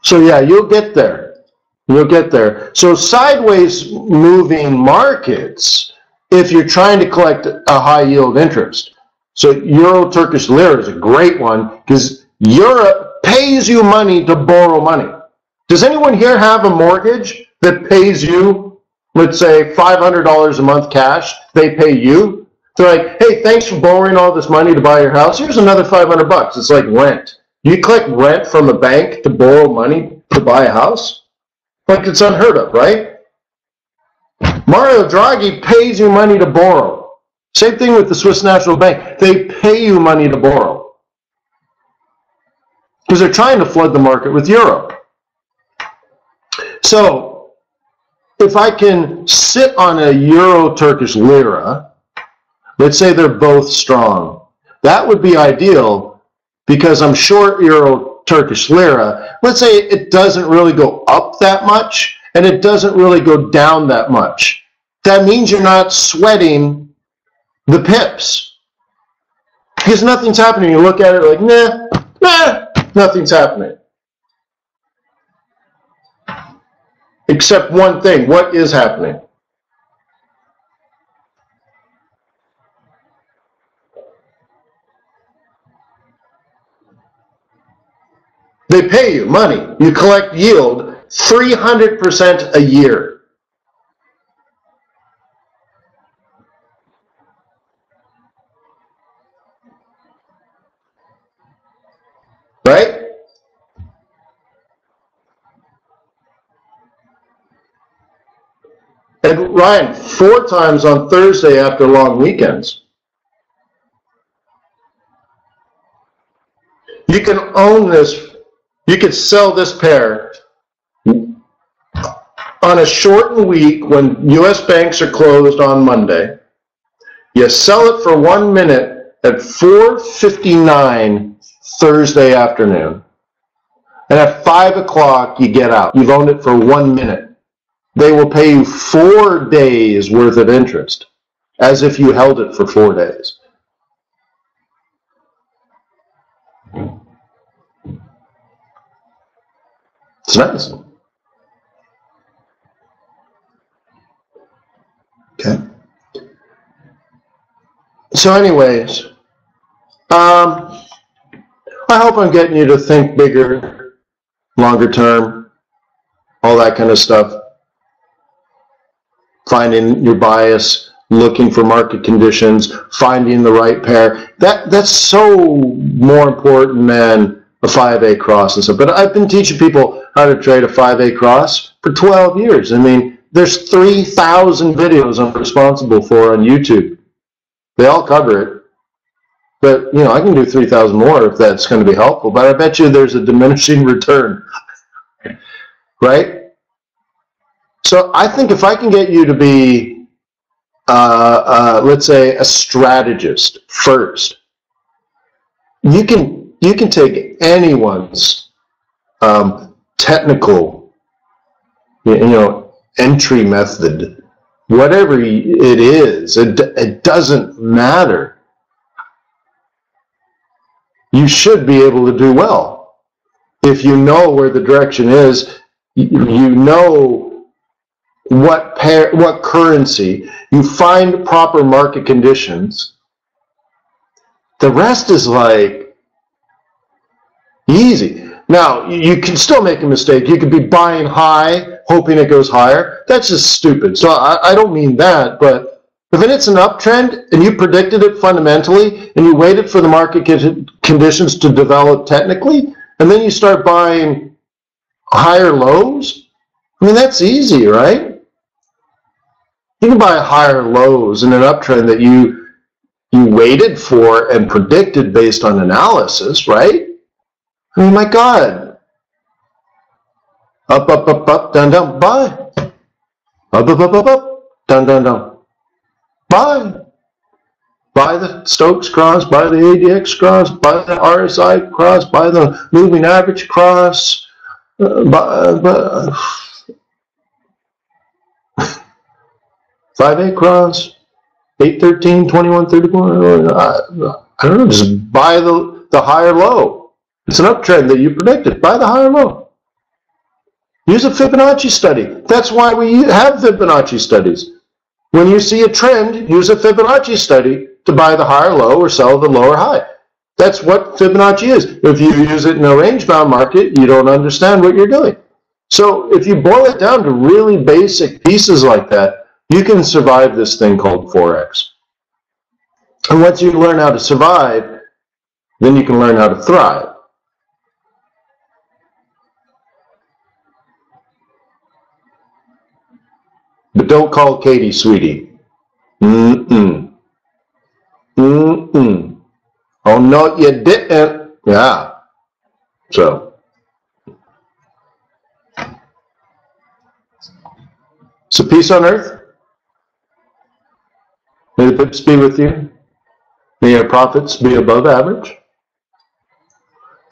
So yeah, you'll get there. You'll get there. So sideways moving markets, if you're trying to collect a high yield interest. So Euro Turkish lira is a great one because Europe pays you money to borrow money. Does anyone here have a mortgage that pays you, let's say, $500 a month cash? They pay you. They're like, hey, thanks for borrowing all this money to buy your house. Here's another $500. It's like rent. You collect rent from a bank to borrow money to buy a house? Like, it's unheard of, right? Mario Draghi pays you money to borrow. Same thing with the Swiss National Bank. They pay you money to borrow because they're trying to flood the market with euro. So if I can sit on a Euro Turkish lira, let's say they're both strong, that would be ideal because I'm short Euro Turkish lira. Let's say it doesn't really go up that much and it doesn't really go down that much. That means you're not sweating the pips because nothing's happening. You look at it like, nah, nothing's happening. Except one thing. What is happening? They pay you money. You collect yield 300% a year. Right? And Ryan, 4 times on Thursday after long weekends. You can own this, you could sell this pair on a shortened week when U.S. banks are closed on Monday. You sell it for 1 minute at 4:59 Thursday afternoon. And at 5 o'clock, you get out. You've owned it for 1 minute. They will pay you 4 days worth of interest, as if you held it for 4 days. It's nice. Okay. So anyways, I hope I'm getting you to think bigger, longer term, all that kind of stuff. Finding your bias, looking for market conditions, finding the right pair. That's so more important than a 5A cross and stuff. But I've been teaching people how to trade a 5A cross for 12 years. I mean, there's 3,000 videos I'm responsible for on YouTube. They all cover it. But, you know, I can do 3,000 more if that's going to be helpful. But I bet you there's a diminishing return, right? So I think if I can get you to be, let's say, a strategist first, you can take anyone's technical, entry method, whatever it is. It doesn't matter. You should be able to do well if you know where the direction is. You know what pair, what currency. You find proper market conditions, The rest is like easy. Now, you can still make a mistake. You could be buying high, hoping it goes higher. That's just stupid. So I don't mean that, but if it's an uptrend and you predicted it fundamentally and you waited for the market conditions to develop technically, and then you start buying higher lows, I mean, that's easy, right? You can buy higher lows in an uptrend that you waited for and predicted based on analysis, right? I mean, my God. Up, up, up, up, down, down, buy. Up, up, up, up, up, down, down, down. Buy. Buy the Stokes cross, buy the ADX cross, buy the RSI cross, buy the moving average cross. 5-8 cross, 813, 2134. I don't know, just buy the higher low. It's an uptrend that you predicted. Buy the higher low. Use a Fibonacci study. That's why we have Fibonacci studies. When you see a trend, use a Fibonacci study to buy the higher low or sell the lower high. That's what Fibonacci is. If you use it in a range-bound market, you don't understand what you're doing. So if you boil it down to really basic pieces like that, you can survive this thing called Forex. And once you learn how to survive, then you can learn how to thrive. But don't call Katie sweetie. Mm-mm. Mm-mm. Oh, no, you didn't. Yeah. So peace on earth. May the pips be with you. May your profits be above average.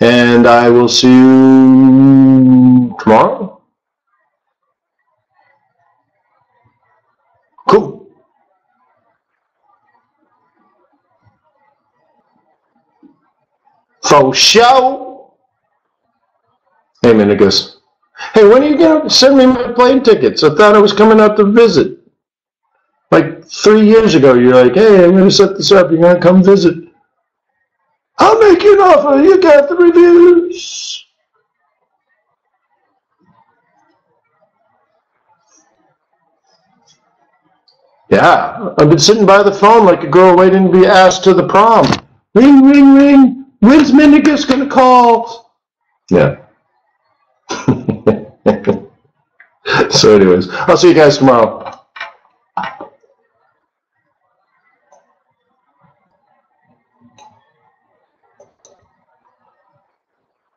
And I will see you tomorrow. Cool. For show. Hey, Minigus. Hey, when are you going to send me my plane tickets? I thought I was coming out to visit. Like 3 years ago, you're like, hey, I'm going to set this up. You're going to come visit. I'll make you an offer. You got the reviews. Yeah, I've been sitting by the phone like a girl waiting to be asked to the prom. Ring, ring, ring. When's Minigus going to call? Yeah. So anyways, I'll see you guys tomorrow.